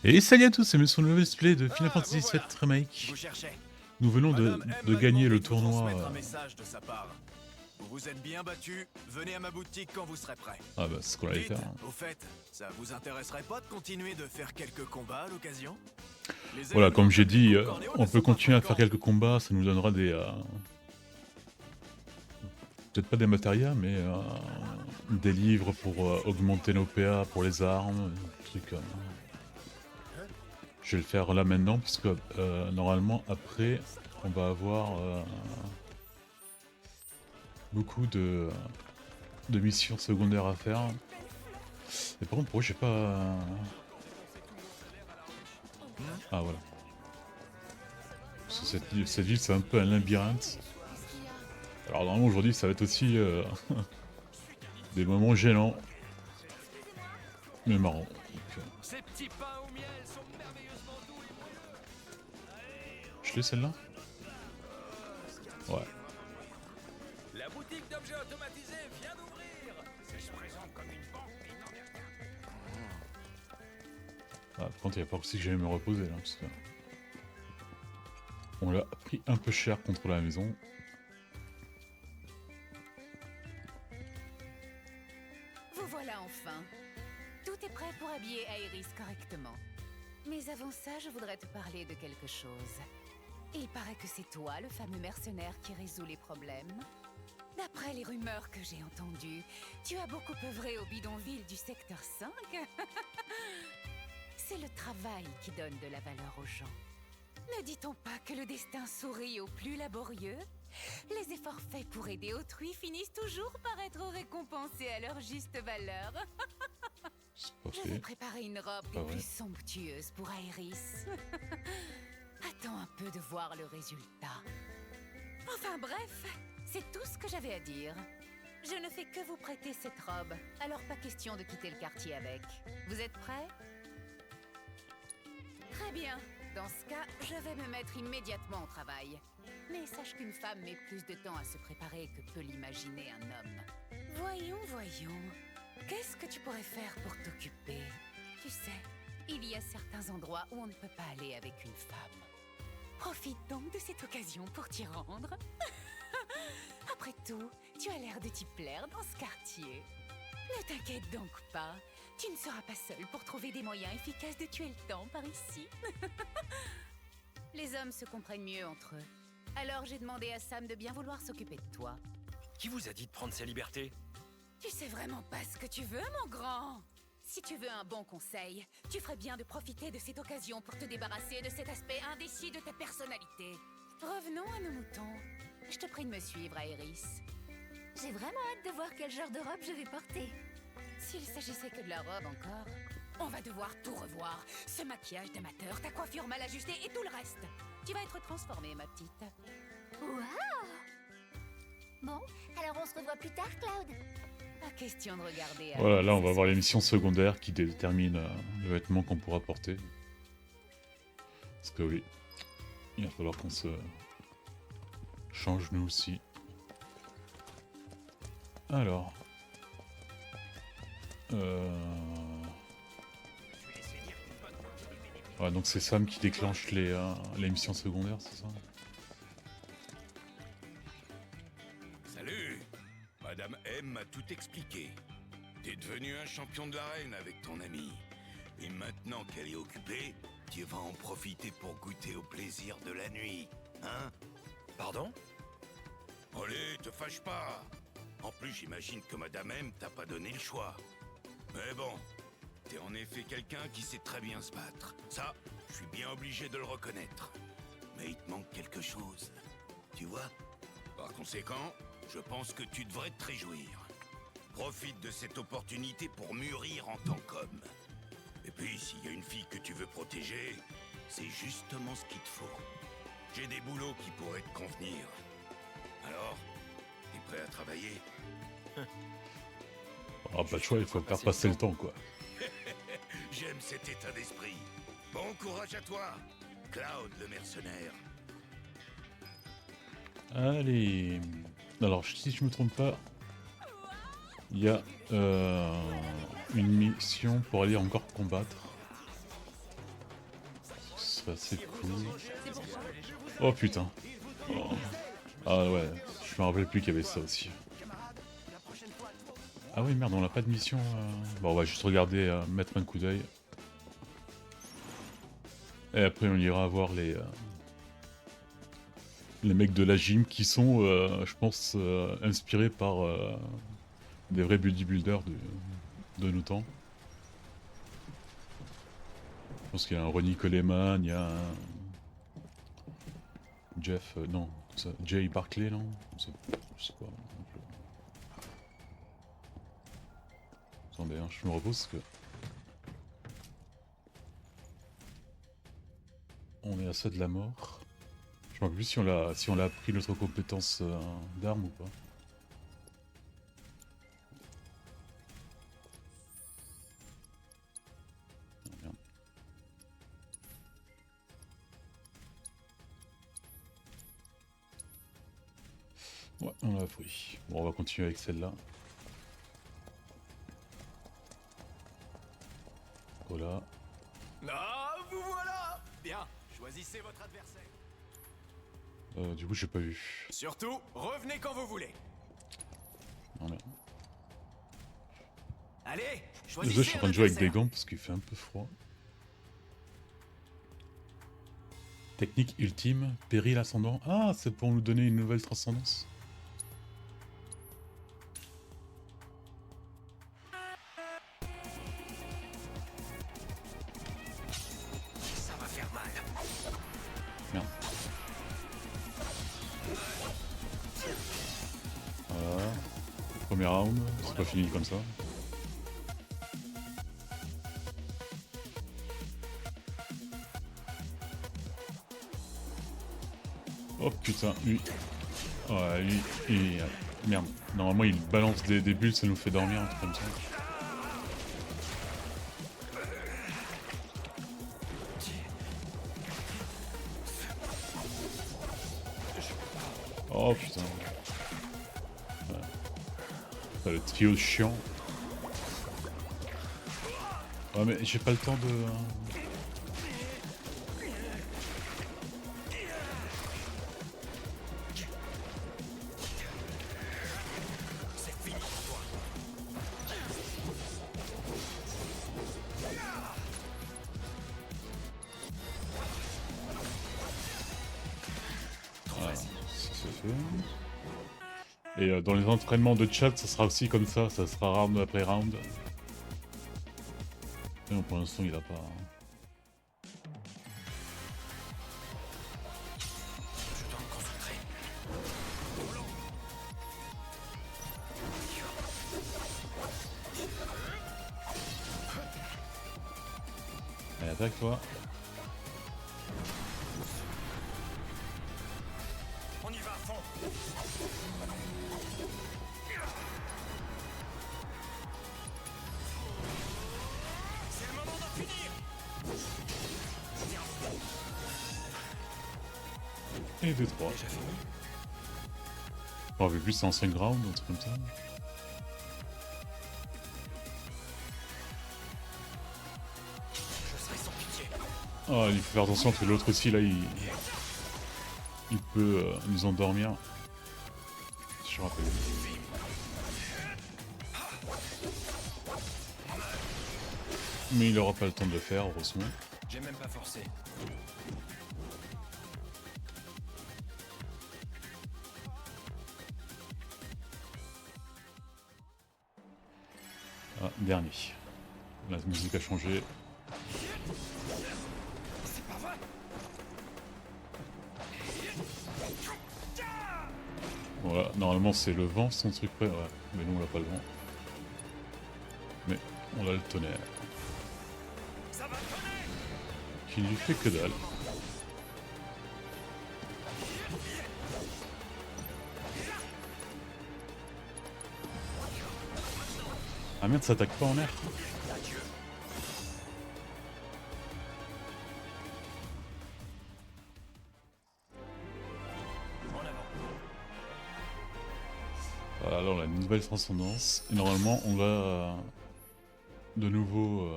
Et salut à tous, c'est sur le nouveau display de Final Ah, Fantasy vous VII voilà. Remake. Vous cherchez. Nous venons Madame M de m'a gagner demandé le de vous tournoi. transmettre un message de sa part. Vous vous êtes bien battu, venez à ma boutique quand vous serez prêt. Ah bah c'est ce qu'on allait Dites, faire. Hein. au fait, ça vous intéresserait pas de continuer de faire quelques combats à l'occasion? Les Voilà, événements comme j'ai du dit, Coupe Cornéo ne on peut sont pas continuer à faire fréquents. quelques combats, ça nous donnera des... peut-être pas des matérias, mais des livres pour augmenter nos PA pour les armes, des trucs... Je vais le faire là maintenant, parce que normalement, après, on va avoir beaucoup de missions secondaires à faire. Et par contre, pourquoi j'ai pas... Ah voilà. Parce que cette ville, c'est un peu un labyrinthe. Alors normalement, aujourd'hui, ça va être aussi des moments gênants. Mais marrant. Ces petits pains au miel sont merveilleusement doux. Je l'ai celle-là? Ouais. La boutique d'objets automatisés vient d'ouvrir. Ça se présente comme une banque qui n'en est rien. Ah, par contre, il va falloir aussi que j'aille me reposer là. Parce que... on l'a pris un peu cher contre la maison. Vous voilà enfin. Tout est prêt pour habiller Aeris correctement. Mais avant ça, je voudrais te parler de quelque chose. Il paraît que c'est toi, le fameux mercenaire qui résout les problèmes. D'après les rumeurs que j'ai entendues, tu as beaucoup œuvré au bidonville du secteur 5. C'est le travail qui donne de la valeur aux gens. Ne dit-on pas que le destin sourit aux plus laborieux? Les efforts faits pour aider autrui finissent toujours par être récompensés à leur juste valeur. C'est pas Je vais fait. préparer une robe Pas des vrai. plus somptueuses pour Aeris. Attends un peu de voir le résultat. Enfin bref, c'est tout ce que j'avais à dire. Je ne fais que vous prêter cette robe, alors pas question de quitter le quartier avec. Vous êtes prêts? Très bien. Dans ce cas, je vais me mettre immédiatement au travail. Mais sache qu'une femme met plus de temps à se préparer que peut l'imaginer un homme. Voyons. Qu'est-ce que tu pourrais faire pour t'occuper? Tu sais, il y a certains endroits où on ne peut pas aller avec une femme. Profite donc de cette occasion pour t'y rendre. Après tout, tu as l'air de t'y plaire dans ce quartier. Ne t'inquiète donc pas. Tu ne seras pas seul pour trouver des moyens efficaces de tuer le temps par ici. Les hommes se comprennent mieux entre eux. Alors j'ai demandé à Sam de bien vouloir s'occuper de toi. Qui vous a dit de prendre sa liberté? Tu sais vraiment pas ce que tu veux, mon grand. Si tu veux un bon conseil, tu ferais bien de profiter de cette occasion pour te débarrasser de cet aspect indécis de ta personnalité. Revenons à nos moutons. Je te prie de me suivre, Aeris. J'ai vraiment hâte de voir quel genre de robe je vais porter. S'il s'agissait que de la robe encore, on va devoir tout revoir. Ce maquillage d'amateur, ta coiffure mal ajustée et tout le reste. Tu vas être transformée, ma petite. Waouh! Bon, alors on se revoit plus tard, Cloud. Pas question de regarder. Voilà, là on Aeris va ce voir les soir. missions secondaires qui déterminent le vêtement qu'on pourra porter. Parce que oui, il va falloir qu'on se change nous aussi. Alors... Ouais, donc c'est Sam qui déclenche les missions secondaires, c'est ça? Salut! Madame M m'a tout expliqué. T'es devenu un champion de l'arène avec ton ami. Et maintenant qu'elle est occupée, tu vas en profiter pour goûter au plaisir de la nuit, hein? Pardon? Allez, te fâche pas! En plus, j'imagine que Madame M t'a pas donné le choix. Mais bon, t'es en effet quelqu'un qui sait très bien se battre. Ça, je suis bien obligé de le reconnaître. Mais il te manque quelque chose, tu vois? Par conséquent, je pense que tu devrais te réjouir. Profite de cette opportunité pour mûrir en tant qu'homme. Et puis, s'il y a une fille que tu veux protéger, c'est justement ce qu'il te faut. J'ai des boulots qui pourraient te convenir. Alors, t'es prêt à travailler? Ah pas de choix, il faut faire passer le temps quoi. J'aime cet état d'esprit. Bon courage à toi, Cloud le mercenaire. Allez... Alors si je me trompe pas, il y a une mission pour aller encore combattre. serait assez cool. Oh putain. Oh. Ah ouais, je me rappelle plus qu'il y avait ça aussi. Ah oui merde, on n'a pas de mission. Bon, on va juste regarder, mettre un coup d'œil. Et après on ira voir les mecs de la gym qui sont, je pense, inspirés par des vrais bodybuilders de nos temps. Je pense qu'il y a un Ronnie Coleman, il y a un Jeff, non, ça, Jay Barclay, non, je sais pas. Attendez, hein, je me repose parce que on est à ça de la mort. Je me rappelle plus si on l'a appris notre compétence d'arme ou pas. Ouais, on l'a appris. Bon, on va continuer avec celle-là. Voilà. Ah, vous voilà. Bien, choisissez votre adversaire. Du coup, j'ai pas vu. Surtout, revenez quand vous voulez. Non, merde. Allez, Déjà, choisissez je suis en train de jouer avec des adversaire. gants parce qu'il fait un peu froid. Technique ultime, péril ascendant. Ah, c'est pour nous donner une nouvelle transcendance. Ça va faire mal. Merde. Voilà. Premier round, c'est pas fini comme ça. Oh putain, lui. Ouais, lui, merde. Normalement, il balance des bulles, ça nous fait dormir, un truc comme ça. Oh putain. Ouais. Putain, le trio chiant. Ouais, mais j'ai pas le temps de... Voilà, c'est fait. Et dans les entraînements de chat, ça sera aussi comme ça sera round après round. Et non, pour l'instant, il a pas... Je dois me concentrer. Allez, attaque toi. On y va à fond. C'est le moment d'en finir. Et 2-3. On avait plus c'est en 5 rounds, un truc comme ça. Je serai sans pitié. Ah, il faut faire attention parce que l'autre aussi, là, il peut nous endormir. Si je rappelle. Mais il aura pas le temps de le faire, heureusement. J'ai même pas forcé. Ah, dernier. La musique a changé. C'est pas vrai. Voilà, normalement c'est le vent son truc près, ouais. Mais nous on l'a pas le vent. Mais on a le tonnerre. Ça va tonner. Qui lui fait que dalle. Ah merde, ça attaque pas en air. Voilà, alors on a une nouvelle transcendance. Et normalement on a de nouveaux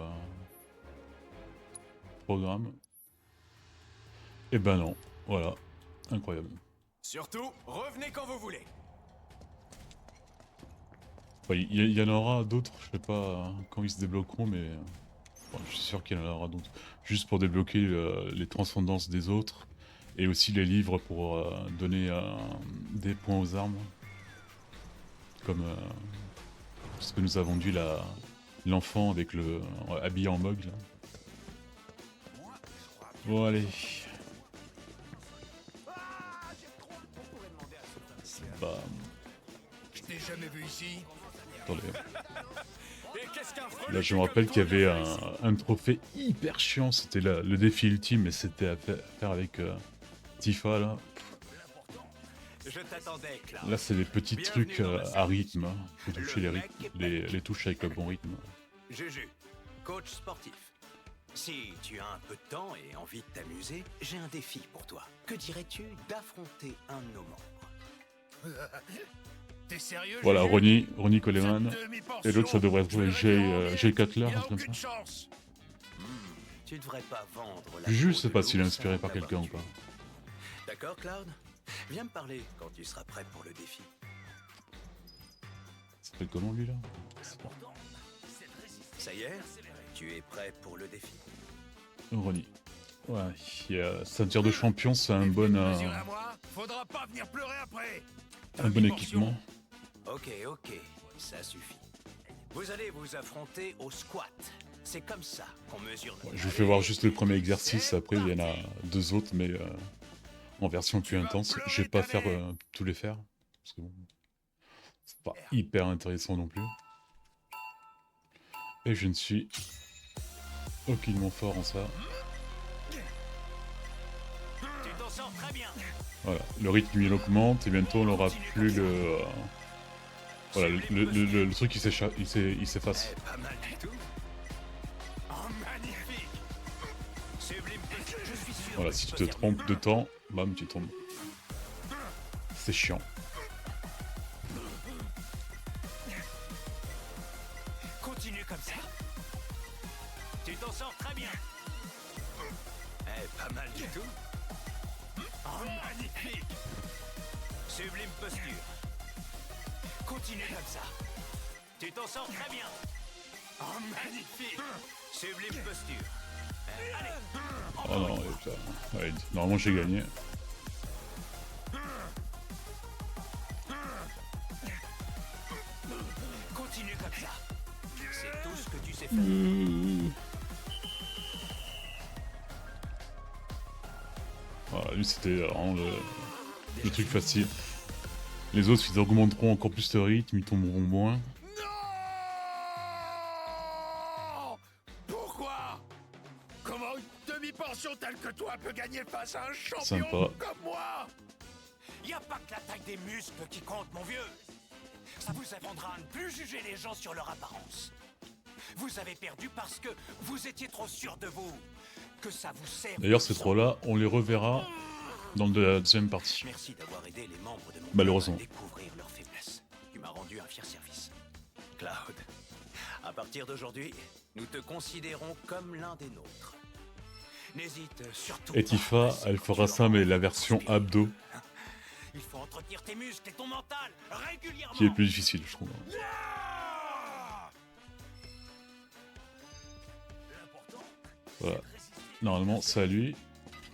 programmes. Et ben non, voilà, incroyable. Surtout, revenez quand vous voulez. Enfin, il y en aura d'autres, je sais pas quand ils se débloqueront, mais bon, je suis sûr qu'il y en aura d'autres. Juste pour débloquer les transcendances des autres, et aussi les livres pour donner des points aux armes. Comme ce que nous a vendu l'enfant avec le habillé en mog. Là. Bon allez. Bah, Je t'ai jamais vu ici. attendez. Et qu'est-ce qu'un frelon Là je me rappelle qu'il y avait un trophée hyper chiant, c'était le défi ultime, mais c'était à faire avec Tifa là. Je t'attendais, Cloud. Là c'est des petits Bienvenue trucs dans ma à rythme, hein. Faut toucher Le les, mec est les touches avec le bon rythme. Juju, coach sportif. Si tu as un peu de temps et envie de t'amuser, j'ai un défi pour toi. Que dirais-tu d'affronter un de nos membres? T'es sérieux? Voilà, Juju? Ronnie Coleman, Cette demi-portion, et l'autre ça devrait je vais être le régler en Jay Cutler, miettes. un truc comme aucune ça. chance. Tu devrais pas vendre la Juju, peau je sais de pas s'il est l'ours inspiré avant par quelqu'un ou d'avoir pas. tué. D'accord, Cloud? Viens me parler quand tu seras prêt pour le défi. Ça s'appelle comment lui là? C'est pas- Ça y est? Tu es prêt pour le défi? Ronnie. Ouais, il y a ceinture de champion, c'est un bon, Mesurer à moi, faudra pas venir pleurer après. un bon équipement. Ok, ça suffit. Vous allez vous affronter au squat. C'est comme ça qu'on mesure notre... Ouais, je vous fais voir juste le premier exercice, après il y en a deux autres, mais en version plus intense. Je vais pas faire tous les faire, parce que bon, c'est pas hyper intéressant non plus. Et je ne suis aucunement fort en ça. Tu t'en sors très bien. Voilà, le rythme il augmente et bientôt on n'aura plus le... voilà, le truc il s'efface. Pas mal du tout. Oh, magnifique. Sublime. Je suis sûr. Voilà, que si tu tu peux te faire trompes de temps, bam, tu tombes. C'est chiant. Continue comme ça. Tu t'en sors très bien. Pas mal du tout. Oh, magnifique. Sublime posture. Continue comme ça. Tu t'en sors très bien. Oh, magnifique. Sublime posture. Allez. Oh non, putain. Ouais, normalement j'ai gagné. Continue comme ça. C'est tout ce que tu sais faire. Voilà, lui c'était vraiment le truc facile. Les autres ils augmenteront encore plus le rythme, ils tomberont moins. Non! Pourquoi? Comment une demi-portion telle que toi peut gagner face à un champion Sympa. comme moi? Y a pas que la taille des muscles qui compte, mon vieux. Ça vous apprendra à ne plus juger les gens sur leur apparence. Vous avez perdu parce que vous étiez trop sûr de vous. Que ça vous sert. D'ailleurs ces trois-là, on les reverra dans la deuxième partie. Merci d'avoir aidé les membres de mon Malheureusement. club à découvrir leurs faiblesses. Tu m'as rendu un fier service. Cloud, à partir d'aujourd'hui, nous te considérons comme l'un des nôtres. N'hésite surtout Et pas Tifa, à passer elle quand fera tu ça, l'auras mais la version inspiré. abdo, Il faut entretenir tes muscles et ton mental régulièrement. qui est plus difficile, je trouve. Voilà. Normalement, c'est à lui.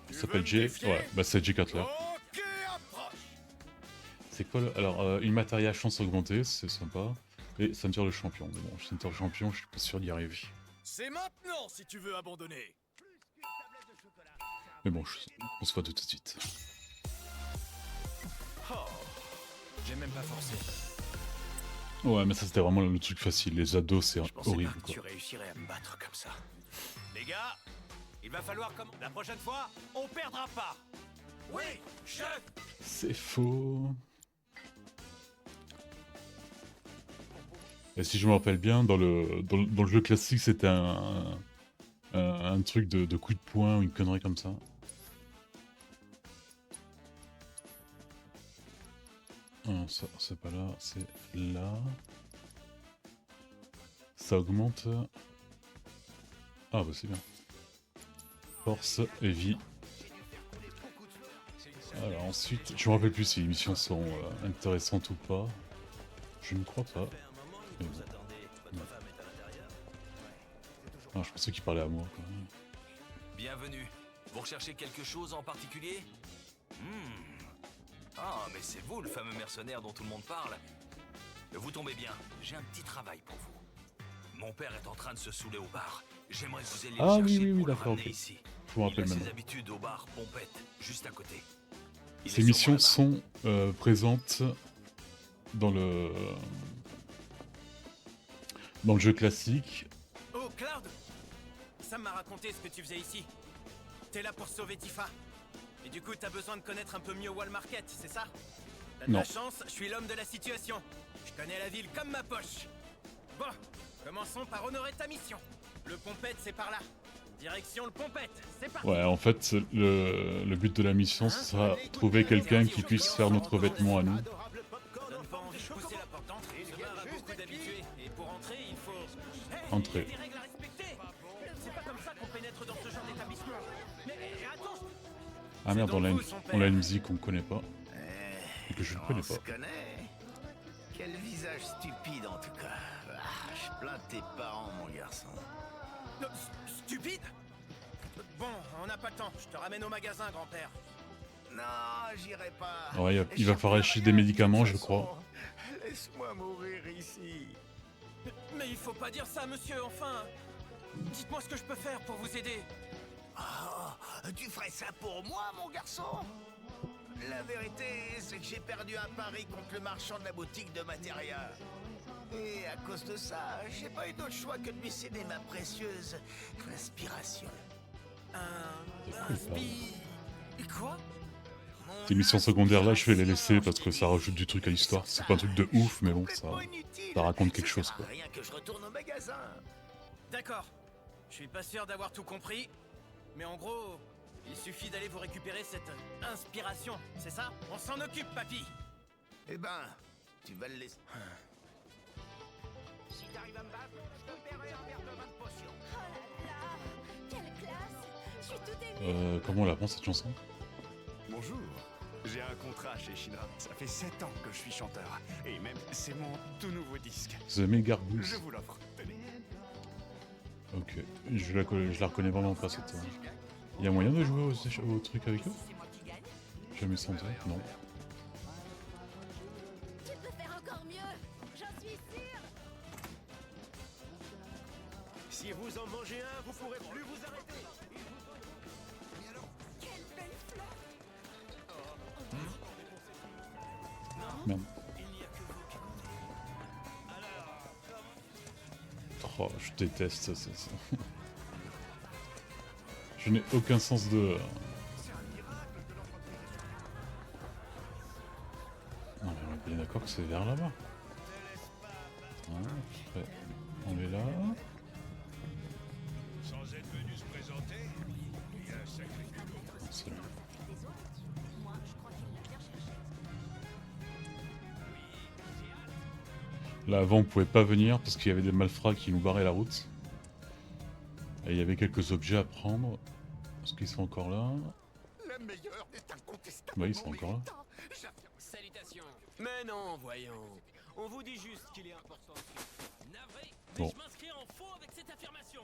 Il s'appelle Jay. Ouais, bah c'est Jay Cutler. Ok, approche. C'est quoi le... Alors, une matériel chance augmentée, c'est sympa. Et ceinture de champion. Mais bon, ceinture de champion, je suis pas sûr d'y arriver. C'est maintenant si tu veux abandonner. Mais bon, on se voit tout de suite. Oh, j'ai même pas forcé. Ouais, mais ça c'était vraiment le truc facile. Les ados, c'est Je pensais horrible, pas que quoi. tu réussirais à me battre comme ça. Les gars, il va falloir comme la prochaine fois, on perdra pas. Oui, chef. C'est faux. Et si je me rappelle bien, dans le jeu classique, c'était un truc de coup de poing ou une connerie comme ça. Non, ça c'est pas là, c'est là. Ça augmente. Ah bah c'est bien. Force et vie. Alors ensuite, je me rappelle plus si les missions sont intéressantes ou pas. Je ne crois pas. Mais bon. Non. Ah, je pensais qu'il parlait à moi quand même. Bienvenue. Vous recherchez quelque chose en particulier? Ah, mais c'est vous le fameux mercenaire dont tout le monde parle. Vous tombez bien, j'ai un petit travail pour vous. Mon père est en train de se saouler au bar. J'aimerais que vous alliez le Ah chercher oui, pour le d'accord, ramener ok. ici. Je me Il a rappelle ses maintenant. habitudes au bar Pompette, juste à côté. Il Ces est missions sûrement là-bas. sont présentes dans le jeu classique. Oh, Cloud! Sam m'a raconté ce que tu faisais ici. T'es là pour sauver Tifa. Et du coup, t'as besoin de connaître un peu mieux Wall Market, c'est ça? T'as de Non. la chance, je suis l'homme de la situation. Je connais la ville comme ma poche. Bon, commençons par honorer ta mission. Le Pompette, c'est par là. Direction le Pompette, c'est parti. Ouais, en fait, le but de la mission, ce sera trouver quelqu'un qui puisse faire notre vêtement à nous. Ça donne pas envie de pousser la porte d'entrée. Ce bar a beaucoup d'habitués. Et pour entrer, il faut... Hey, Entrer. il y a des règles à respecter. C'est pas comme ça qu'on pénètre dans ce genre d'établissement. Mais attends. Ah merde, donc on a vous, son on a une père. musique qu'on connaît pas. Et que je ne connais On se pas. connaît. Quel visage stupide en tout cas. Ah, je plains tes parents, mon garçon. Stupide? Bon, on n'a pas le temps. Je te ramène au magasin, grand-père. Non, j'irai pas. Ouais, il va falloir acheter des médicaments, je crois. Laisse-moi mourir ici. Mais il faut pas dire ça, monsieur, enfin. Dites-moi ce que je peux faire pour vous aider. Oh, tu ferais ça pour moi, mon garçon? La vérité, c'est que j'ai perdu un pari contre le marchand de la boutique de matériel. Et à cause de ça, j'ai pas eu d'autre choix que de lui céder ma précieuse inspiration. Un spi... Quoi? Ces missions secondaires là, je vais les laisser parce que ça rajoute du truc à l'histoire. C'est pas un truc de ouf, mais bon, ça raconte quelque chose, quoi. Rien que je retourne au magasin. D'accord. Je suis pas sûr d'avoir tout compris. Mais en gros, il suffit d'aller vous récupérer cette inspiration, c'est ça? On s'en occupe, papy. Eh ben, tu vas le laisser. Si t'arrives à me battre, je te paierai un verre de vin de potion. Oh là là, quelle classe! Je suis toute émue. Comment on la prend cette chanson? Bonjour, j'ai un contrat chez Shina. Ça fait 7 ans que je suis chanteur. Et même, c'est mon tout nouveau disque. The Megarboost. Je vous l'offre. Tenez. Ok, je la reconnais vraiment pas cette. Il y a moyen de jouer au truc avec eux? Jamais senti, non. Tu peux faire encore mieux, j'en suis sûre. Si vous en mangez un, vous pourrez plus vous arrêter. Quelle belle fleur! Merde. Oh, je déteste ça. Je n'ai aucun sens de... Non mais on est bien d'accord que c'est vers là-bas. Après, on est là. Sans être venu se présenter, il y a un sacré culot. Non, c'est là. Là avant on pouvait pas venir parce qu'il y avait des malfrats qui nous barraient la route. Et il y avait quelques objets à prendre. Est-ce qu'ils sont encore là? Le meilleur est incontestablement Oui, ils sont encore là. méritant. Salutations. Mais non, voyons. On vous dit juste qu'il est important. Navré, Bon. mais je m'inscris en faux avec cette affirmation.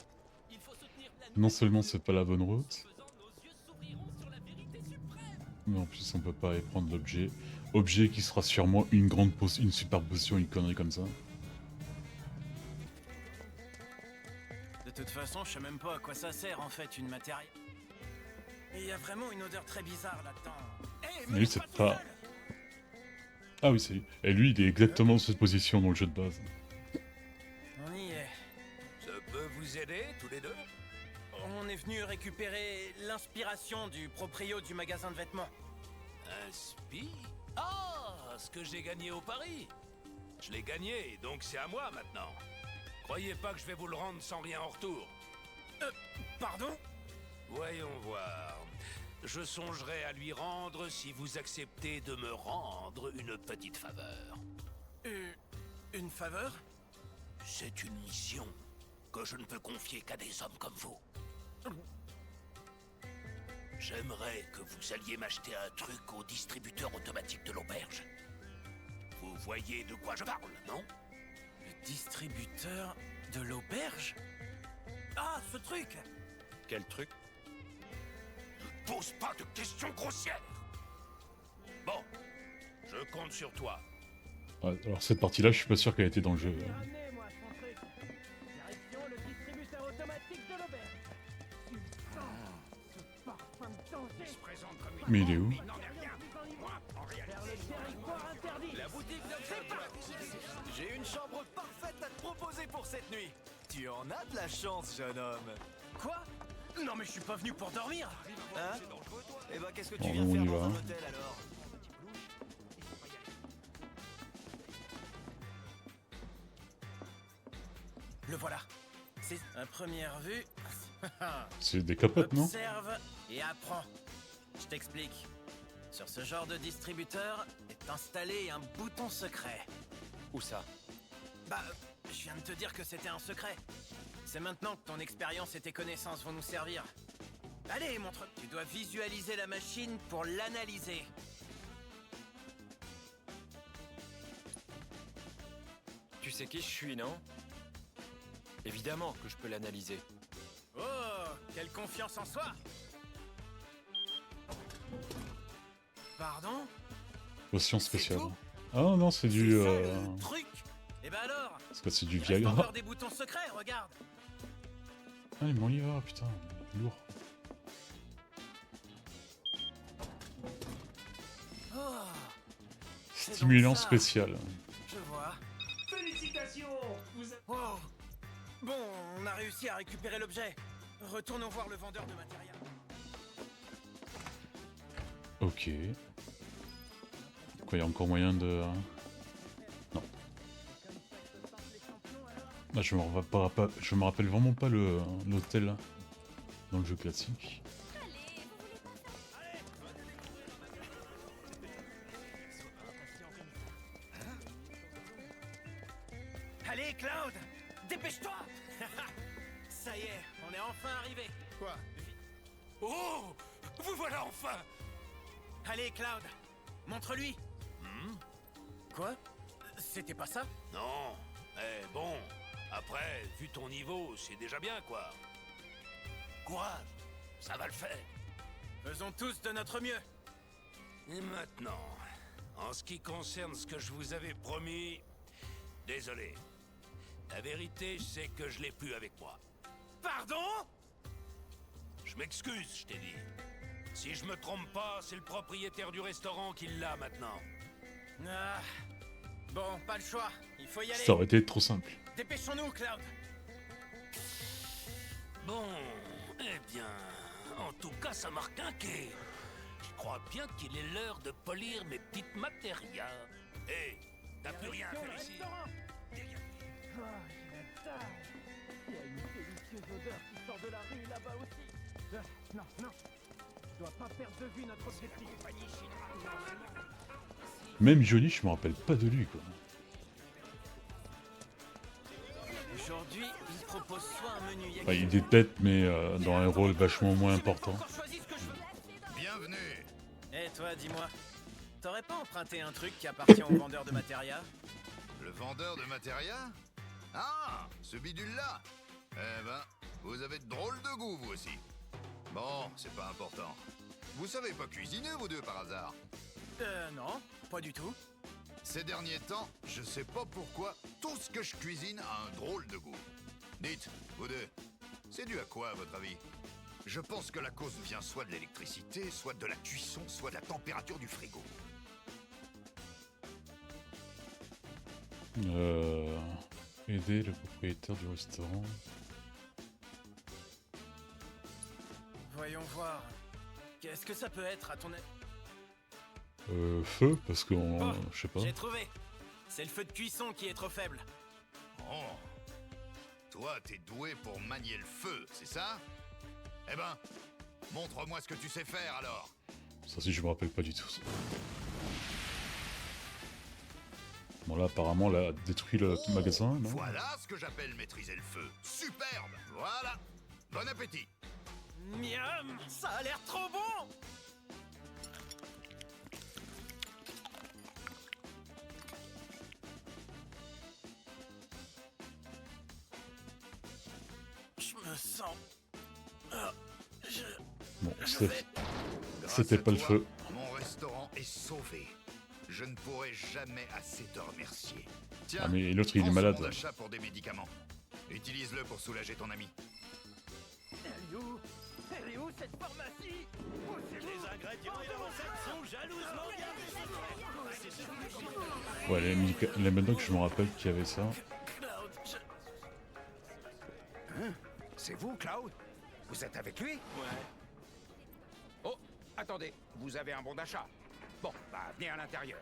Il faut soutenir la Non seulement c'est pas la bonne route, faisant nos yeux s'ouvriront sur la vérité suprême. mais en plus on peut pas aller prendre l'objet. Objet qui sera sûrement une une super potion, une connerie comme ça. De toute façon, je sais même pas à quoi ça sert en fait une matière. Il y a vraiment une odeur très bizarre là-dedans. Hey, Mais lui, c'est pas... Ah oui, c'est lui. Et lui, il est exactement dans cette position dans le jeu de base. On y est. Je peux vous aider, tous les deux? On est venu récupérer l'inspiration du proprio du magasin de vêtements. Un spi? Ah, ce que j'ai gagné au pari. Je l'ai gagné, donc c'est à moi maintenant. Croyez pas que je vais vous le rendre sans rien en retour. Pardon? Voyons voir. Je songerai à lui rendre si vous acceptez de me rendre une petite faveur. Une faveur? C'est une mission que je ne peux confier qu'à des hommes comme vous. J'aimerais que vous alliez m'acheter un truc au distributeur automatique de l'auberge. Vous voyez de quoi je parle, non? Le distributeur de l'auberge? Ah, ce truc! Quel truc? Ne pose pas de questions grossières. Bon, je compte sur toi. Ouais, alors cette partie-là, je suis pas sûr qu'elle était dans le jeu. Ramenez, moi, son truc. Direction le distributeur automatique de l'auberge. Tu sens ce parfum de danger. Se présente comme une Mais il est où? n'en est rien. Moi, en réalité, Vers le territoire interdit. La boutique de C'est parti. J'ai une chambre parfaite à te proposer pour cette nuit. Tu en as de la chance, jeune homme. Quoi? Non mais je suis pas venu pour dormir. Hein? Eh ben qu'est-ce que tu Bon, viens on faire y dans va. un hôtel alors? Le voilà. C'est à première vue. C'est des capotes, non? Observe et apprends. Je t'explique. Sur ce genre de distributeur est installé un bouton secret. Où ça? Bah, je viens de te dire que c'était un secret. C'est maintenant que ton expérience et tes connaissances vont nous servir. Allez, montre. Tu dois visualiser la machine pour l'analyser. Tu sais qui je suis, non? Évidemment que je peux l'analyser. Oh, quelle confiance en soi! Pardon? Potion spéciale. tout Ah non, c'est du... C'est ça, le truc? Eh ben alors, Est-ce que c'est du il reste Viagra? encore des boutons secrets, regarde. Ah, mais on y va, putain. Lourd. Oh, c'est Stimulant donc ça. spécial. Je vois. Félicitations! Oh. Bon, on a réussi à récupérer l'objet. Retournons voir le vendeur de matériel. Ok. Quoi, il y a encore moyen de... Non. Là, je me rappelle vraiment pas l'hôtel dans le jeu classique. Allez, Cloud, dépêche-toi. Ça y est, on est enfin arrivé. Quoi? Oh! Vous voilà enfin! Allez, Cloud, montre-lui. Quoi? C'était pas ça? Non, bon, après, vu ton niveau, c'est déjà bien, quoi. Courage, ça va le faire. Faisons tous de notre mieux. Et maintenant, en ce qui concerne ce que je vous avais promis, désolé. La vérité, c'est que je l'ai plus avec moi. Pardon? Je m'excuse, je t'ai dit. Si je me trompe pas, c'est le propriétaire du restaurant qui l'a maintenant. Ah. Bon, pas le choix. Il faut y aller. Ça aurait été trop simple. Dépêchons-nous, Cloud. Bon, eh bien, en tout cas, ça m'a requinqué. Je crois bien qu'il est l'heure de polir mes petites matérias. Hé, t'as plus rien à faire ici. Oh, j'ai la dalle. Il y a une délicieuse odeur qui sort de la rue là-bas aussi. Non, non. Je dois pas perdre de vue notre objectif. Même Johnny, je me rappelle pas de lui, quoi. Aujourd'hui, il propose soit un menu yakisoba. Enfin, il est tête, mais dans un rôle vachement moins important. Bienvenue. Eh toi, dis-moi, t'aurais pas emprunté un truc qui appartient au vendeur de matériel? Le vendeur de matériel? Ah, ce bidule-là. Eh ben, vous avez de drôles de goût, vous aussi. Bon, c'est pas important. Vous savez pas cuisiner, vous deux, par hasard? Non, pas du tout. Ces derniers temps, je sais pas pourquoi, tout ce que je cuisine a un drôle de goût. Dites, vous deux, c'est dû à quoi, à votre avis? Je pense que la cause vient soit de l'électricité, soit de la cuisson, soit de la température du frigo. Aider le propriétaire du restaurant. Voyons voir. Qu'est-ce que ça peut être à ton avis? Feu, parce qu'on... Oh, je sais pas. j'ai trouvé. C'est le feu de cuisson qui est trop faible. Oh. Toi, t'es doué pour manier le feu, c'est ça? Eh ben, montre-moi ce que tu sais faire, alors. Ça si je me rappelle pas du tout. Bon là apparemment elle a détruit le magasin, non? Voilà ce que j'appelle maîtriser le feu. Superbe. Voilà. Bon appétit. Miam, ça a l'air trop bon. Je me sens... Bon, c'était pas le feu. Mon restaurant est sauvé. Je ne pourrai jamais assez te remercier. Tiens, Ah mais l'autre il est prends ce malade. bon d'achat pour des médicaments. Utilise-le pour soulager ton ami. Elle est où cette pharmacie? Les ingrédients et les recettes sont jalousement gardés. Ouais, les maintenant que je me rappelle qu'il y avait ça. Hein? C'est vous, Cloud? Vous êtes avec lui? Ouais. Oh, attendez, vous avez un bon d'achat. Bon, bah, venez à l'intérieur.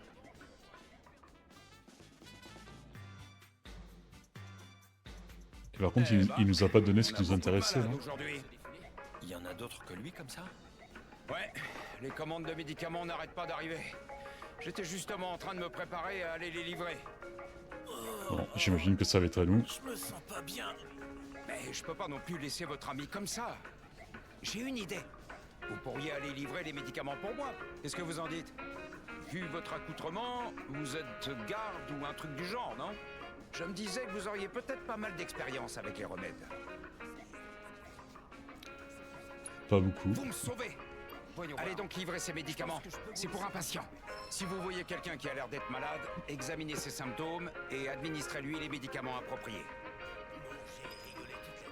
Et par contre, il nous a pas donné ce qui nous intéressait, non? Aujourd'hui. Il y en a d'autres que lui comme ça? Ouais, les commandes de médicaments n'arrêtent pas d'arriver. J'étais justement en train de me préparer à aller les livrer. Bon, j'imagine que ça va être à nous. Je me sens pas bien. Mais je peux pas non plus laisser votre ami comme ça. J'ai une idée. Vous pourriez aller livrer les médicaments pour moi. Qu'est-ce que vous en dites? Vu votre accoutrement, vous êtes garde ou un truc du genre, non? Je me disais que vous auriez peut-être pas mal d'expérience avec les remèdes. Pas beaucoup. Vous me sauvez. Voyons. Allez donc livrer ces médicaments. C'est pour un patient. Si vous voyez quelqu'un qui a l'air d'être malade, examinez ses symptômes et administrez-lui les médicaments appropriés.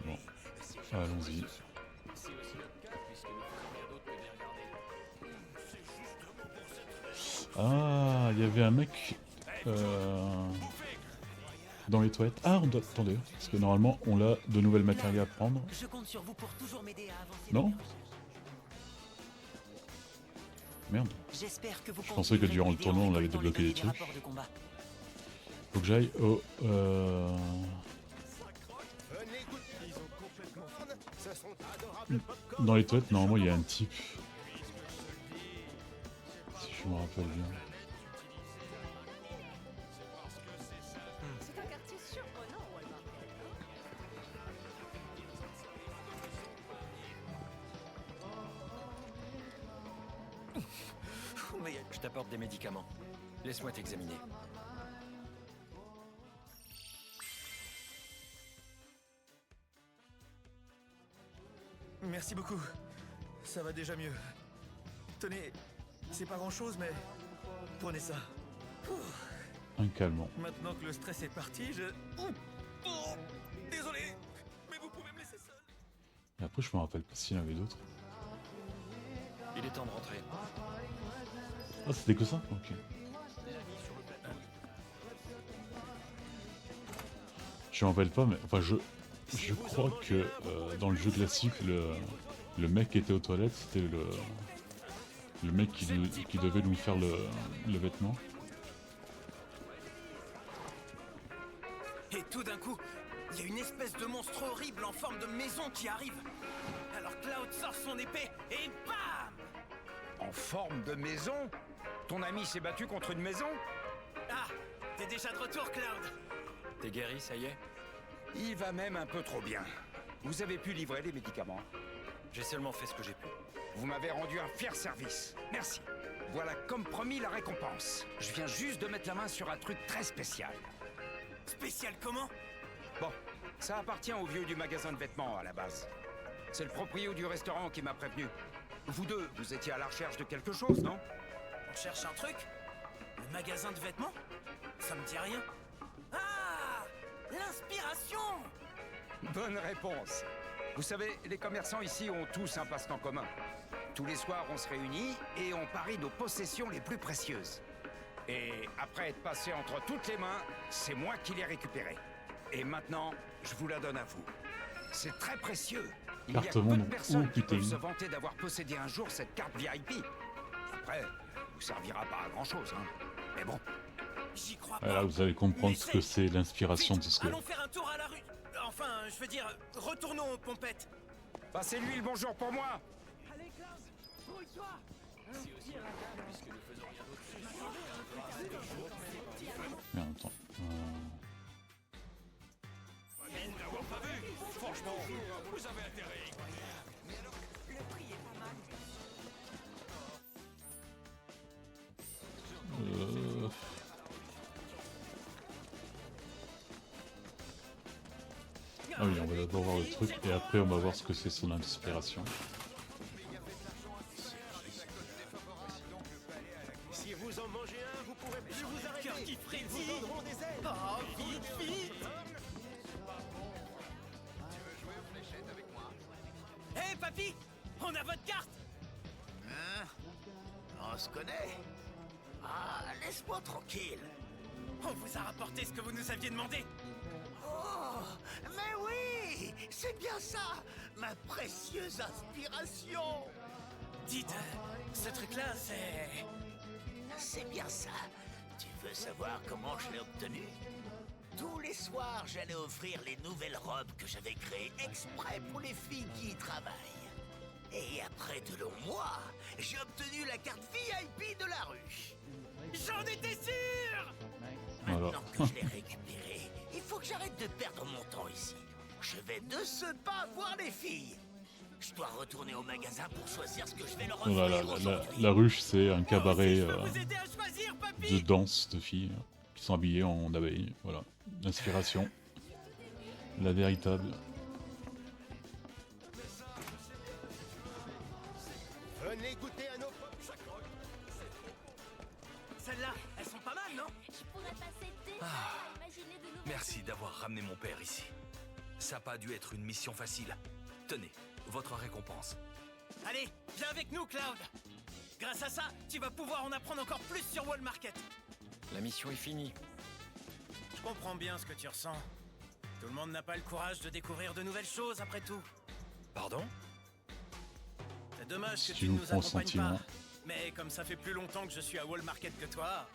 Bon, allons-y. Ah, il y avait un mec dans les toilettes. Ah, on doit... Attendez, parce que normalement, on a de nouvelles matériaux à prendre. Je compte sur vous pour toujours m'aider à avancer. Non? Merde. J'espère que vous Je pensais que durant le tournoi, on avait débloqué des trucs. Faut que j'aille au... Dans les toilettes, normalement, il y a un type. Si je me rappelle bien. C'est un quartier surprenant, Walmart. Mais je t'apporte des médicaments. Laisse-moi t'examiner. Merci beaucoup. Ça va déjà mieux. Tenez, c'est pas grand-chose, mais prenez ça. Un calmant. Maintenant que le stress est parti, je... Oh, désolé, mais vous pouvez me laisser seul. Et après, je me rappelle pas s'il y en avait d'autres. Il est temps de rentrer. Ah, c'était que ça? Ok. Je me rappelle pas, mais... Enfin, je crois que dans le jeu classique, le mec qui était aux toilettes, c'était le mec qui devait nous faire le vêtement. Et tout d'un coup, il y a une espèce de monstre horrible en forme de maison qui arrive. Alors Cloud sort son épée et bam! En forme de maison? Ton ami s'est battu contre une maison? Ah, t'es déjà de retour, Cloud. T'es guéri, ça y est? Il va même un peu trop bien. Vous avez pu livrer les médicaments? J'ai seulement fait ce que j'ai pu. Vous m'avez rendu un fier service. Merci. Voilà comme promis la récompense. Je viens juste de mettre la main sur un truc très spécial. Spécial comment? Bon, ça appartient au vieux du magasin de vêtements à la base. C'est le proprio du restaurant qui m'a prévenu. Vous deux, vous étiez à la recherche de quelque chose, non? On cherche un truc? Le magasin de vêtements? Ça me dit rien. Ah! L'inspiration! Bonne réponse. Vous savez, les commerçants ici ont tous un passe-temps commun. Tous les soirs, on se réunit et on parie nos possessions les plus précieuses. Et après être passé entre toutes les mains, c'est moi qui l'ai récupéré. Et maintenant, je vous la donne à vous. C'est très précieux. Il y a Carte peu de monde. personnes Oh, qui peuvent putain. se vanter d'avoir possédé un jour cette carte VIP. Après, vous servira pas à grand-chose, hein. Mais bon. J'y crois pas. Voilà, vous allez comprendre ce que c'est l'inspiration de Vite, ce que... allons faire un tour à la rue. Enfin, je veux dire, retournons aux pompettes. Passez-lui le bonjour pour moi. Allez, Cloud, brouille-toi. Mais attends. Franchement, vous avez intérêt. Ah oui, on va d'abord voir le truc et après on va voir ce que c'est son inspiration. Si vous en mangez un, vous pourrez plus vous arrêter. Ils vous donneront des ailes. Oh, vite, vite. Hé, papy, on a votre carte. Hein? On se connaît? Ah, laisse-moi tranquille. On vous a rapporté ce que vous nous aviez demandé. Oh, mais oui, c'est bien ça, ma précieuse inspiration. Dites, ce truc-là, c'est... C'est bien ça. Tu veux savoir comment je l'ai obtenu? Tous les soirs, j'allais offrir les nouvelles robes que j'avais créées exprès pour les filles qui y travaillent. Et après de longs mois, j'ai obtenu la carte VIP de la rue. J'en étais sûr! Maintenant que je l'ai récupérée, il faut que j'arrête de perdre mon temps ici. Je vais de ce pas voir les filles. Je dois retourner au magasin pour choisir ce que je vais leur offrir aujourd'hui. La ruche, c'est un cabaret Vous aider à choisir, papy! de danse de filles qui sont habillées en abeilles. Voilà, l'inspiration, la véritable. Venez goûter à nos... Celles-là, elles sont pas mal, non? Je pourrais passer des heures à imaginer de nouvelles... Merci d'avoir ramené mon père ici. Ça n'a pas dû être une mission facile. Tenez, votre récompense. Allez, viens avec nous, Cloud. Grâce à ça, tu vas pouvoir en apprendre encore plus sur Wall Market. La mission est finie. Je comprends bien ce que tu ressens. Tout le monde n'a pas le courage de découvrir de nouvelles choses, après tout. Pardon? C'est dommage que Si tu tu ne nous nous prends accompagnes sentiment. pas. Mais comme ça fait plus longtemps que je suis à Wall Market que toi,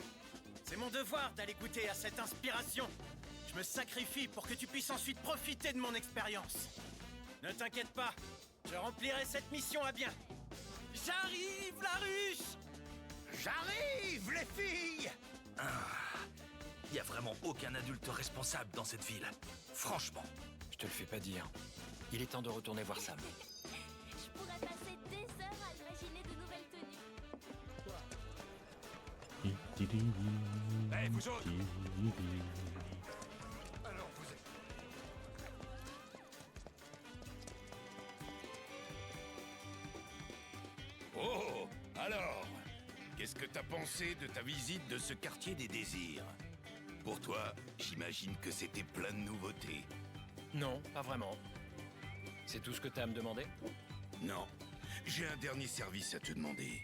c'est mon devoir d'aller goûter à cette inspiration. Je me sacrifie pour que tu puisses ensuite profiter de mon expérience. Ne t'inquiète pas, je remplirai cette mission à bien. J'arrive, la ruche! J'arrive, les filles! Il n'y a vraiment aucun adulte responsable dans cette ville. Franchement. Je te le fais pas dire. Il est temps de retourner voir Sam. Je pourrais passer des heures à imaginer de nouvelles tenues. Eh, vous autres! Oh, alors, qu'est-ce que t'as pensé de ta visite de ce quartier des désirs? Pour toi, j'imagine que c'était plein de nouveautés. Non, pas vraiment. C'est tout ce que t'as à me demander? Non, j'ai un dernier service à te demander.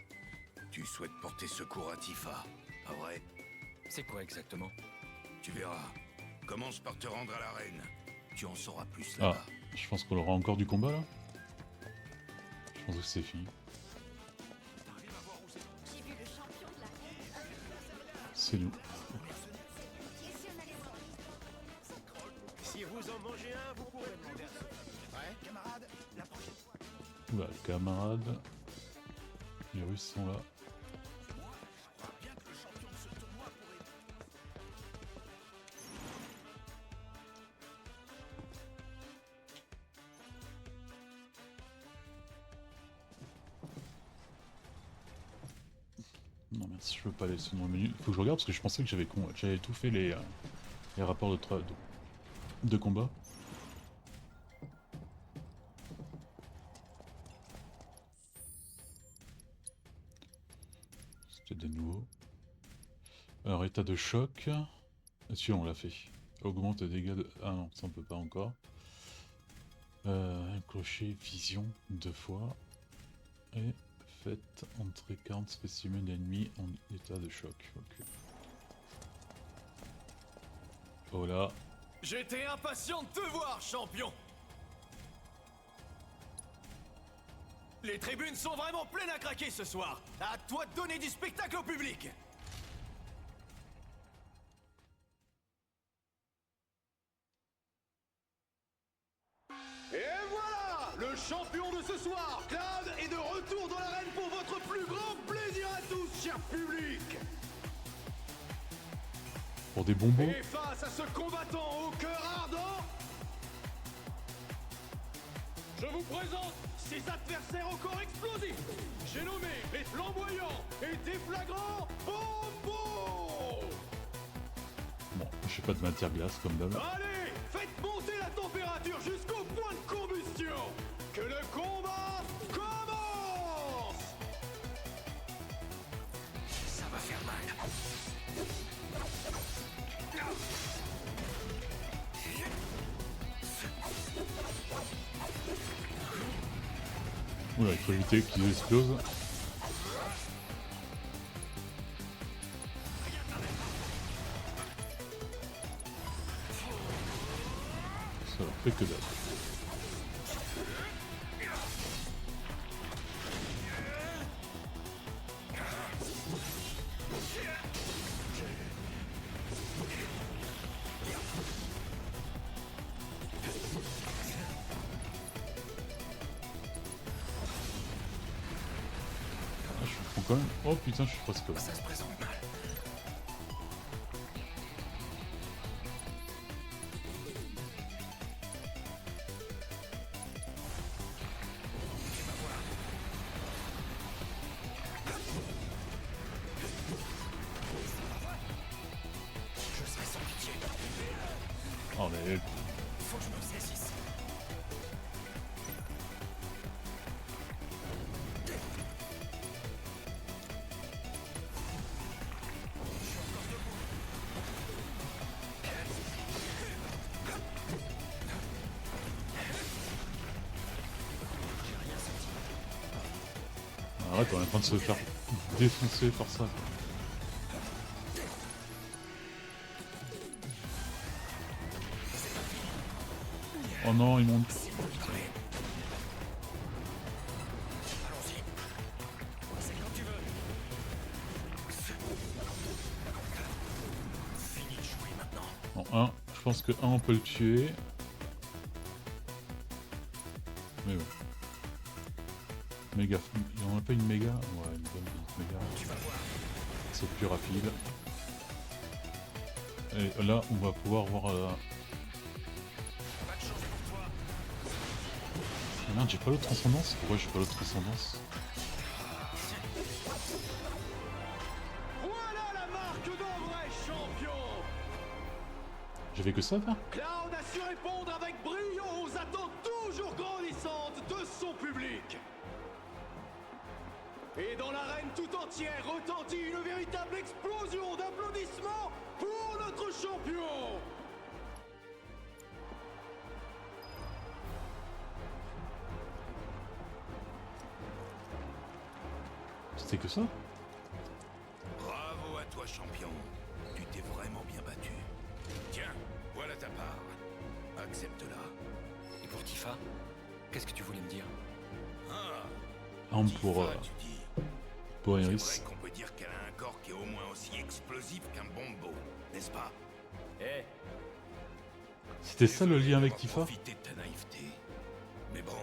Tu souhaites porter secours à Tifa, pas vrai? C'est quoi exactement? Tu verras. Commence par te rendre à l'arène. Tu en sauras plus Ah, là-bas. je pense qu'on aura encore du combat là. Je pense que c'est fini. J'ai vu le champion de la... C'est nous. Si vous en mangez un, vous pourrez demander à ce... Ouais, camarade, la prochaine fois. Oula, camarades. Les Russes sont là. Non merci, je peux pas laisser dans le menu. Faut que je regarde parce que je pensais que j'avais tout fait les rapports de combat. C'était des nouveaux. Alors état de choc. Si on l'a fait. Augmente les dégâts de... Ah non, ça on peut pas encore. Un clocher vision 2 fois. Et faites entrer 40 spécimens d'ennemis en état de choc. Ok. Oh là. J'étais impatient de te voir, champion. Les tribunes sont vraiment pleines à craquer ce soir. À toi de donner du spectacle au public. Et voilà, le champion de ce soir, Cloud, est de retour dans l'arène pour votre plus grand plaisir à tous, cher public. Pour des bonbons. Et face à ce combattant au cœur ardent, je vous présente ses adversaires au corps explosif. J'ai nommé les flamboyants et déflagrants Bombo. Bon, j'ai pas de matière glace comme d'hab. Allez, faites monter la température jusqu'au point de combustion. Que le combat commence. Ça va faire mal. Oula, il faut éviter qu'ils explosent. Ça leur fait que dalle. Ah, je suis fou quand même. Oh putain, je suis presque là. Ça se présente mal. Je serai sans pitié. Oh mais... Faut que je me saisisse. Arrête, on est en train de se faire défoncer par ça. Oh non, il monte. Allons-y. C'est quand tu veux. Fini de jouer maintenant. Bon, un, je pense que un on peut le tuer. Mais bon. Méga. Il en a pas une méga? Ouais, une bonne petite méga. Tu vas voir. C'est plus rapide. Et là, on va pouvoir voir. Pas de chance pour toi. Ah merde, j'ai pas l'autre transcendance? Pourquoi j'ai pas l'autre transcendance? Voilà la marque d'un vrai champion. J'avais que ça à faire? Cloud a su répondre avec brio aux attentes toujours grandissantes de son public. Et dans l'arène tout entière retentit une véritable explosion d'applaudissements pour notre champion. C'était que ça? Bravo à toi, champion. Tu t'es vraiment bien battu. Tiens, voilà ta part. Accepte-la. Et pour Tifa, qu'est-ce que tu voulais me dire? Ah, Arme Tifa, pour tu dis. pour C'est Iris. vrai qu'on peut dire qu'elle a un corps qui est au moins aussi explosif qu'un bombo, n'est-ce pas? Eh, C'était ça le lien avec Désolé Tifa? d'avoir profité de ta naïveté. Mais bon,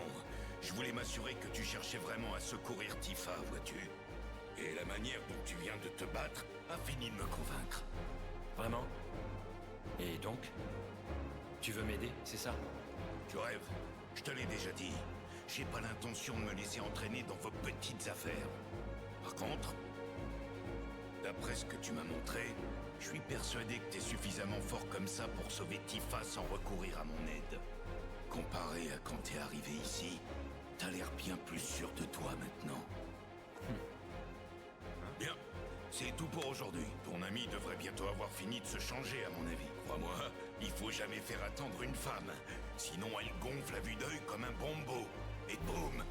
je voulais m'assurer que tu cherchais vraiment à secourir Tifa, vois-tu? Et la manière dont tu viens de te battre a fini de me convaincre. vraiment? Et donc? Tu veux m'aider, c'est ça? Tu rêves? Je te l'ai déjà dit. J'ai pas l'intention de me laisser entraîner dans vos petites affaires. Par contre, d'après ce que tu m'as montré, je suis persuadé que t'es suffisamment fort comme ça pour sauver Tifa sans recourir à mon aide. Comparé à quand t'es arrivé ici, t'as l'air bien plus sûr de toi maintenant. Bien, c'est tout pour aujourd'hui. Ton ami devrait bientôt avoir fini de se changer, à mon avis. Crois-moi, il faut jamais faire attendre une femme. Sinon, elle gonfle à vue d'œil comme un bombo. Et boum!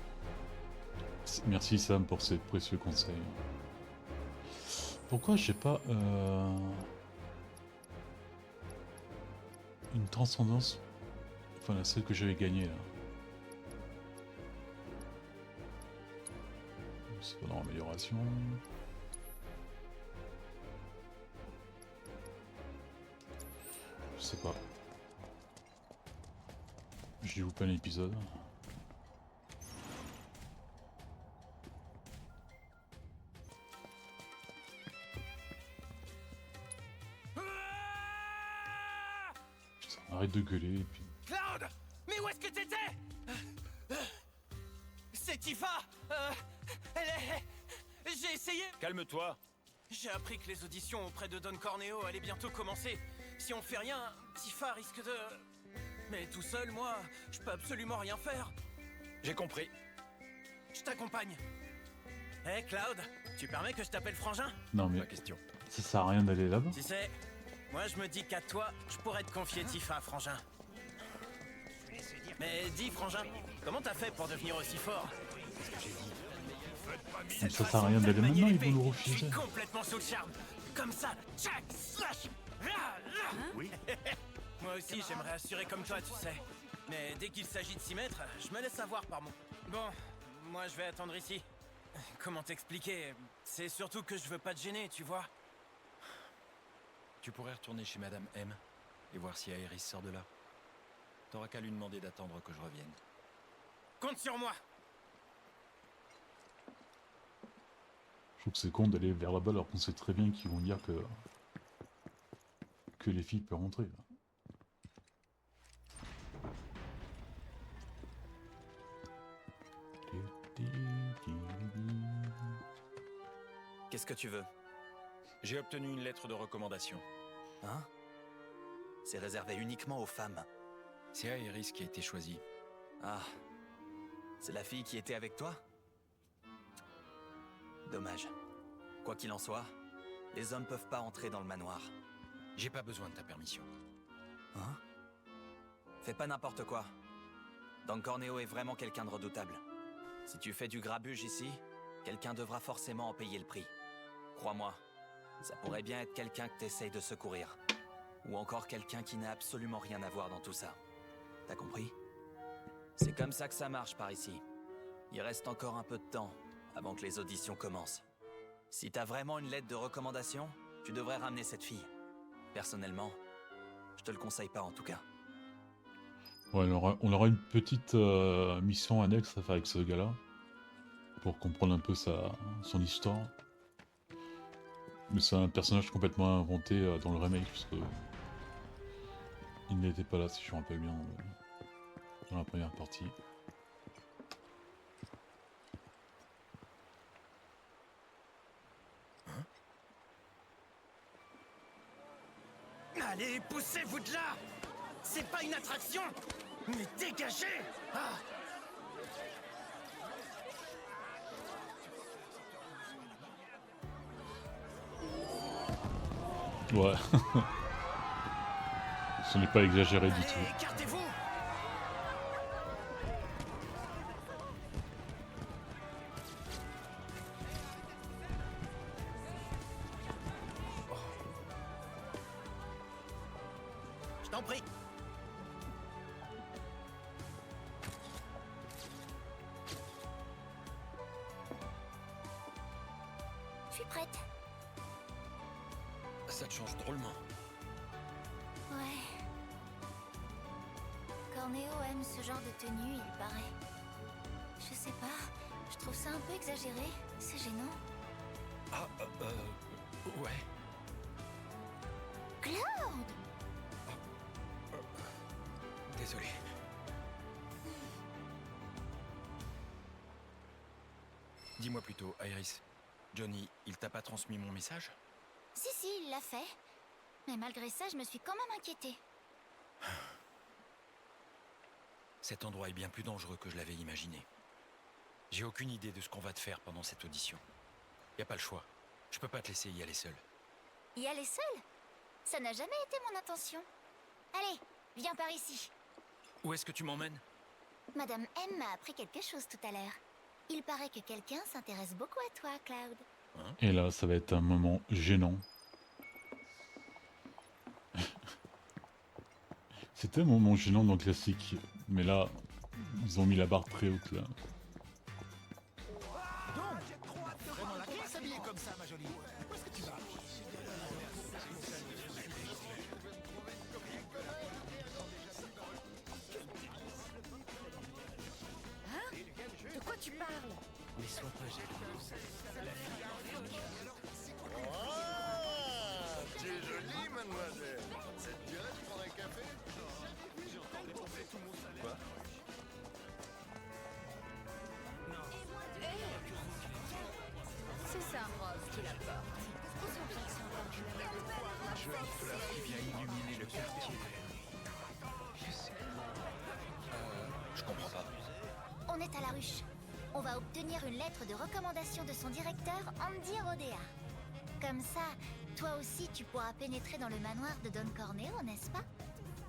Merci Sam pour ces précieux conseils. Pourquoi j'ai pas une transcendance? Enfin, celle que j'avais gagnée là. C'est pas dans l'amélioration. Je sais pas. J'ai loupé un épisode. Putain, arrête de gueuler et puis... Cloud! Mais où est-ce que t'étais? C'est Tifa! Elle est... J'ai essayé... Calme-toi. J'ai appris que les auditions auprès de Don Corneo allaient bientôt commencer. Si on fait rien, Tifa risque de... Mais tout seul, moi, je peux absolument rien faire. J'ai compris. Je t'accompagne. Hé, Cloud, tu permets que je t'appelle Frangin? Non mais Pas question. ça sert à rien d'aller là-bas. Tu sais, moi je me dis qu'à toi, je pourrais te confier Tifa, Frangin. Mais dis, Frangin, comment t'as fait pour devenir aussi fort? Ça sert à rien d'aller maintenant, ils vont nous Je suis refuser. complètement sous le charme. Comme ça, tchac, slash, là, là. Oui. Moi aussi, j'aimerais assurer comme toi, tu sais. Mais dès qu'il s'agit de s'y mettre, je me laisse avoir par mon... Bon, moi je vais attendre ici. Comment t'expliquer? C'est surtout que je veux pas te gêner, tu vois. Tu pourrais retourner chez Madame M et voir si Aerys sort de là. T'auras qu'à lui demander d'attendre que je revienne. Compte sur moi. Je trouve que c'est con d'aller vers là-bas alors qu'on sait très bien qu'ils vont dire que les filles peuvent rentrer. Là. Qu'est-ce que tu veux? J'ai obtenu une lettre de recommandation. Hein? C'est réservé uniquement aux femmes. C'est Aerys qui a été choisie. Ah. C'est la fille qui était avec toi? Dommage. Quoi qu'il en soit, les hommes peuvent pas entrer dans le manoir. J'ai pas besoin de ta permission. Hein? Fais pas n'importe quoi. Don Corneo est vraiment quelqu'un de redoutable. Si tu fais du grabuge ici, quelqu'un devra forcément en payer le prix. Crois-moi, ça pourrait bien être quelqu'un que t'essayes de secourir. Ou encore quelqu'un qui n'a absolument rien à voir dans tout ça. T'as compris? C'est comme ça que ça marche par ici. Il reste encore un peu de temps avant que les auditions commencent. Si t'as vraiment une lettre de recommandation, tu devrais ramener cette fille. Personnellement, je te le conseille pas en tout cas. Ouais, on aura une petite mission annexe à faire avec ce gars-là. Pour comprendre un peu son histoire. Mais c'est un personnage complètement inventé dans le remake, parce que il n'était pas là, si je me rappelle bien, dans la première partie. Allez, poussez-vous de là! C'est pas une attraction! Mais dégagez! Ah! Ouais. Ce n'est pas exagéré du tout. Écartez-vous! Je t'en prie. Je suis prête. Ça te change drôlement. Ouais. Corneo aime ce genre de tenue, il paraît. Je sais pas, je trouve ça un peu exagéré. C'est gênant. Ah, ouais. Cloud! Désolé. Dis-moi plutôt, Aerys. Johnny, il t'a pas transmis mon message? Si, il l'a fait. Mais malgré ça, je me suis quand même inquiétée. Cet endroit est bien plus dangereux que je l'avais imaginé. J'ai aucune idée de ce qu'on va te faire pendant cette audition. Y a pas le choix. Je peux pas te laisser y aller seul. Y aller seule? Ça n'a jamais été mon intention. Allez, viens par ici. Où est-ce que tu m'emmènes? Madame M m'a appris quelque chose tout à l'heure. Il paraît que quelqu'un s'intéresse beaucoup à toi, Cloud. Et là, ça va être un moment gênant. C'était un moment gênant dans le classique, mais là, ils ont mis la barre très haute là. Vraiment la classe habillée comme ça, ma jolie. Où est-ce que tu vas? Hein? De quoi tu parles? Mais sois pas jaloux. Ah, tu es jolie, mademoiselle. Ça te dirait de prendre un café? Quoi? C'est ça, Rose, qui la porte. Jolie fleur qui vient illuminer le quartier. Je sais. on est à la ruche. On va obtenir une lettre de recommandation de son directeur, Andy Rodea. Comme ça, toi aussi tu pourras pénétrer dans le manoir de Don Corneo, n'est-ce pas?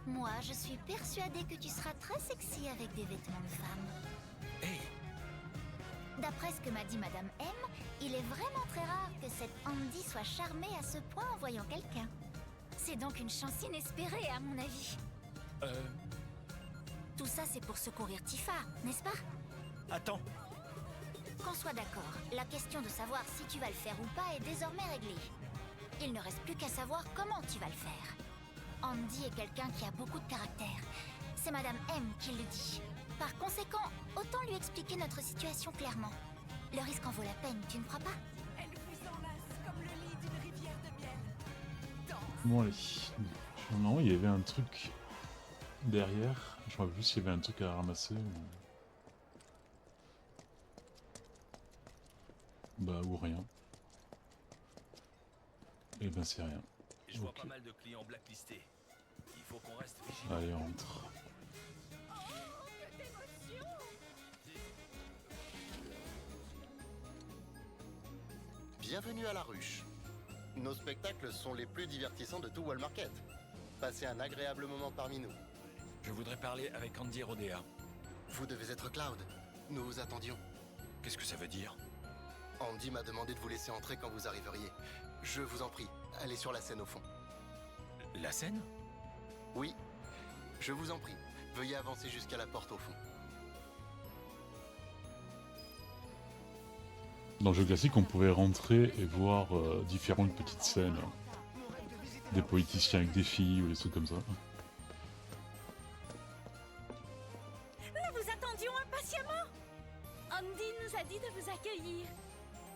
Moi, je suis persuadée que tu seras très sexy avec des vêtements de femme. Hey! D'après ce que m'a dit Madame M, il est vraiment très rare que cette Andy soit charmée à ce point en voyant quelqu'un. C'est donc une chance inespérée, à mon avis. Tout ça, c'est pour secourir Tifa, n'est-ce pas? Attends. Qu'on soit d'accord, la question de savoir si tu vas le faire ou pas est désormais réglée. Il ne reste plus qu'à savoir comment tu vas le faire. Andy est quelqu'un qui a beaucoup de caractère. C'est Madame M qui le dit. Par conséquent, autant lui expliquer notre situation clairement. Le risque en vaut la peine, tu ne crois pas? Elle vous enlace comme le lit d'une rivière de miel. Bon allez. Non, il y avait un truc derrière. Je me rappelle plus s'il y avait un truc à ramasser ou... Bah ou rien. Et ben c'est rien. Je vois Ok. pas mal de clients blacklistés. Il faut qu'on reste vigilant. Allez, on rentre. Bienvenue à la ruche. Nos spectacles sont les plus divertissants de tout Wall Market. Passez un agréable moment parmi nous. Je voudrais parler avec Andy Rodea. Vous devez être Cloud. Nous vous attendions. Qu'est-ce que ça veut dire? Andy m'a demandé de vous laisser entrer quand vous arriveriez. Je vous en prie, allez sur la scène au fond. La scène? Oui, je vous en prie. Veuillez avancer jusqu'à la porte au fond. Dans le jeu classique, on pouvait rentrer et voir différentes petites scènes. Des politiciens avec des filles ou des trucs comme ça. Nous vous attendions impatiemment. Andy nous a dit de vous accueillir.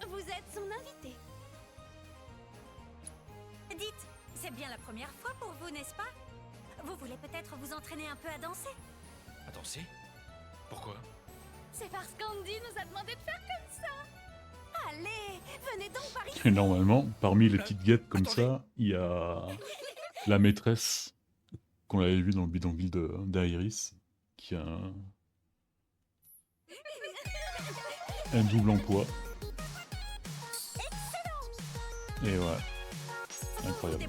Vous êtes son invité. Dites, c'est bien la première fois pour vous, n'est-ce pas? Vous voulez peut-être vous entraîner un peu à danser? À danser? Pourquoi? C'est parce qu'Andy nous a demandé de faire comme ça. Allez, venez donc par ici. Et normalement, parmi les petites guettes comme ça, il y a la maîtresse qu'on avait vue dans le bidonville d'Iris, qui a un double emploi. Et ouais, incroyable.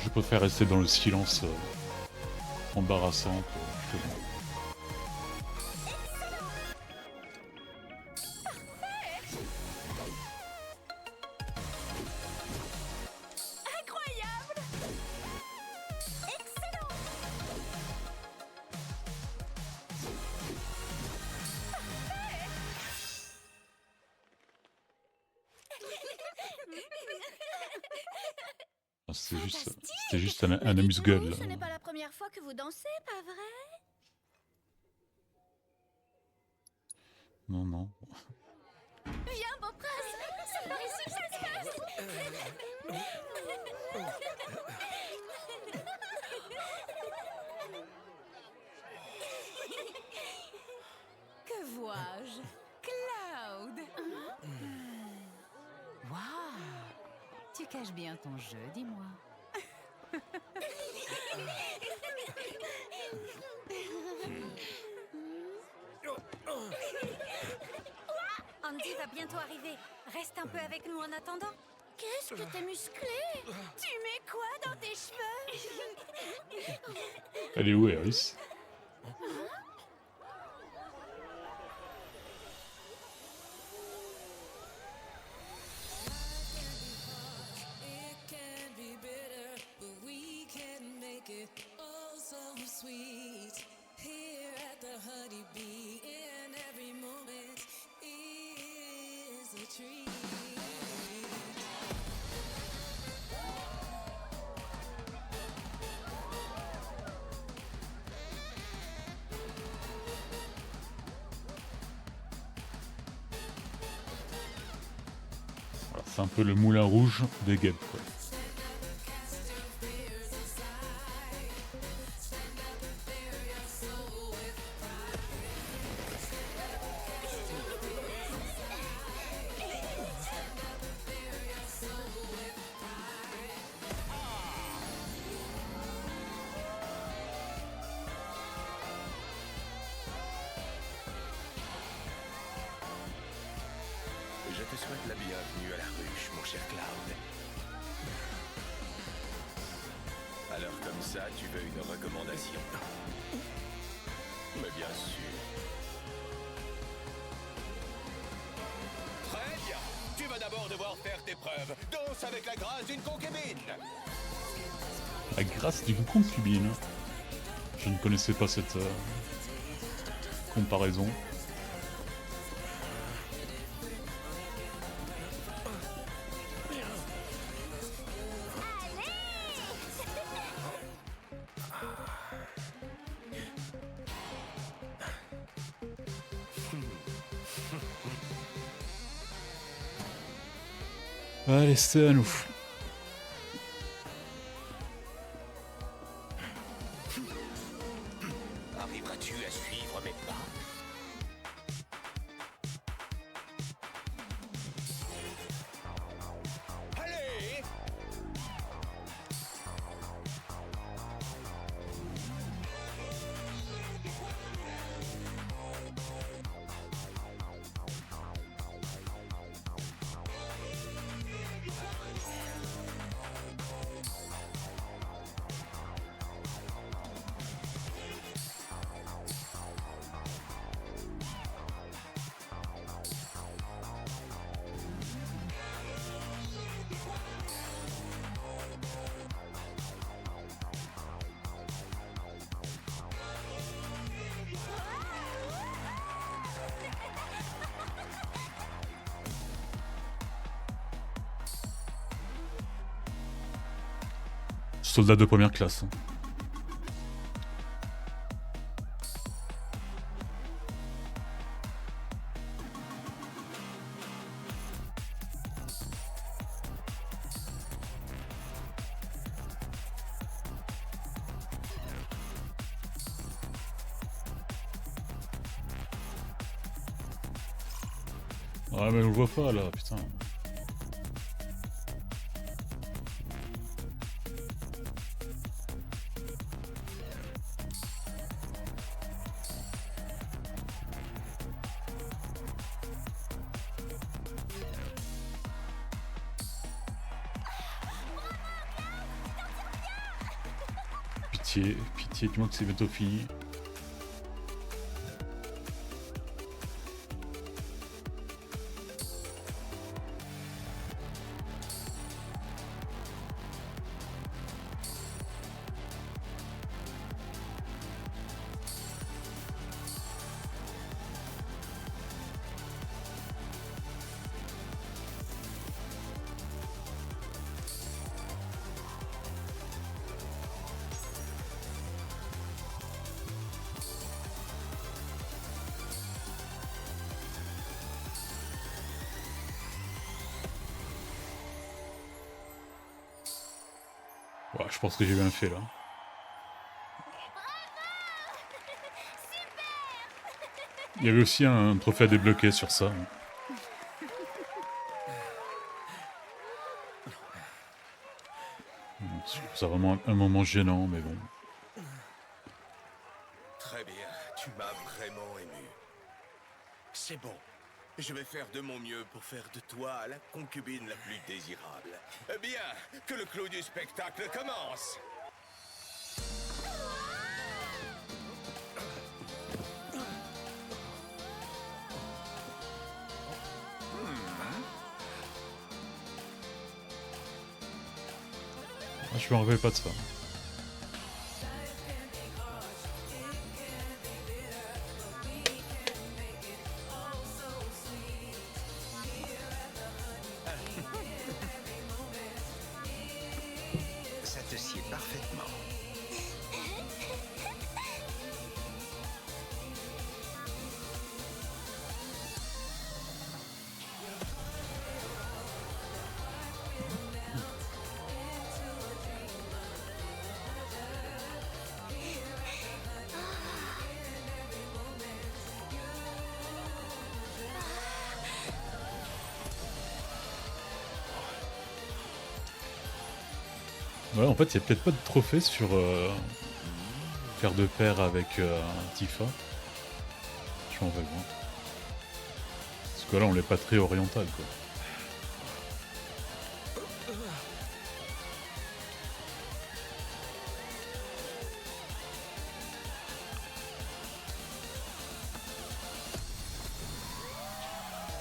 Je préfère rester dans le silence embarrassant que bon. C'était juste un amuse-gueule. Ce n'est pas la première fois que vous dansez, pas vrai? Non, non. Viens, beau prince, c'est par ici que ça se passe. Que vois-je? Cloud. Waouh. Tu caches bien ton jeu, dis-moi. Andy va bientôt arriver. Reste un peu avec nous en attendant. Qu'est-ce que t'es musclé? Tu mets quoi dans tes cheveux? Elle est où, Iris? Voilà, c'est un peu le moulin rouge des guêpes, quoi. Je te souhaite la bienvenue à la ruche, mon cher Cloud. Alors comme ça, tu veux une recommandation? Mais bien sûr. Très bien. Tu vas d'abord devoir faire tes preuves. Danse avec la grâce d'une concubine. La grâce d'une concubine. Je ne connaissais pas cette comparaison. Allez, c'est à nous. Arriveras-tu à suivre mes pas? Allez! Soldat de première classe. Ouais mais on le voit pas là, putain. Pitié, pitié, dis-moi que c'est bientôt fini. Ouais, je pense que j'ai bien fait là. Il y avait aussi un trophée à débloquer sur ça. C'est vraiment un moment gênant, mais bon. Très bien, tu m'as vraiment ému. C'est bon. Je vais faire de mon mieux pour faire de toi la concubine la plus désirable. Eh bien, que le clou du spectacle commence. Ah, je me rappelle pas de ça. Ça te sied parfaitement. Ouais, en fait, il n'y a peut-être pas de trophée sur faire de pair avec Tifa. Je m'en vais voir. Parce Parce que là, on n'est pas très oriental, quoi.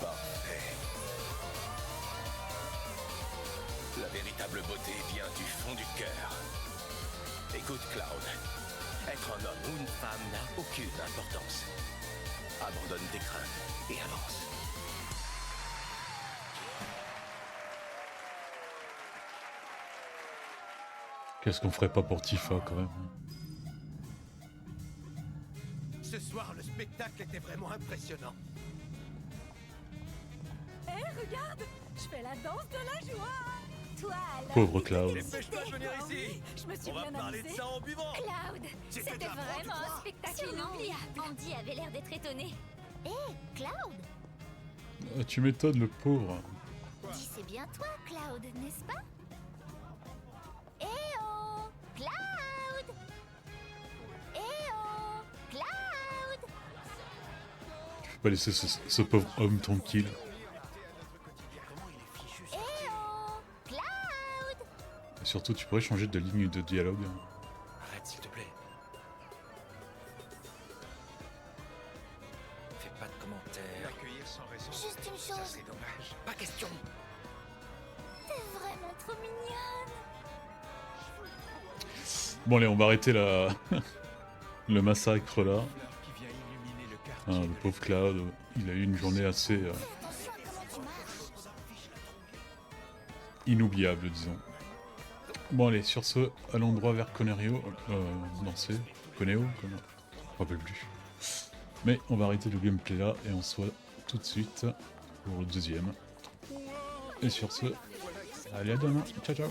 Parfait. La véritable beauté vient du fond du cœur. Écoute, Cloud. Être un homme ou une femme n'a aucune importance. Abandonne tes craintes et avance. Qu'est-ce qu'on ferait pas pour Tifa, quand même? Ce soir, le spectacle était vraiment impressionnant. Hé, regarde, je fais la danse de la joie. Toi, alors. Pauvre Cloud. Dépêche-toi de venir ici. Je me suis On va bien parler de amusée. ça en buvant. Cloud, C'était c'était de la fraude, vraiment tu un crois? spectacle Sûrement. inoubliable. Andy avait l'air d'être étonné. Hé, Cloud. Ah, tu m'étonnes, le pauvre. Dis, c'est bien toi, Cloud, n'est-ce pas? Eh oh, Cloud. Eh oh, Cloud. Je peux pas laisser ce pauvre homme tranquille. Eh oh, Cloud. Et surtout, tu pourrais changer de ligne de dialogue. Arrête, s'il te plaît. Fais pas de commentaires. L'accueillir sans raison. Juste une Ça, chose. c'est dommage. Pas question. T'es vraiment trop mignonne. Bon, allez, on va arrêter la... le massacre, là. Qui vient illuminer le quartier. Ah, le pauvre Cloud, il a eu une journée assez Attention à comment tu marches. inoubliable, disons. Bon, allez, sur ce, allons droit vers Conerio. Non, c'est Coneo, je me rappelle plus. Mais on va arrêter le gameplay là et on se voit tout de suite pour le deuxième. Et sur ce, allez à demain. Ciao, ciao.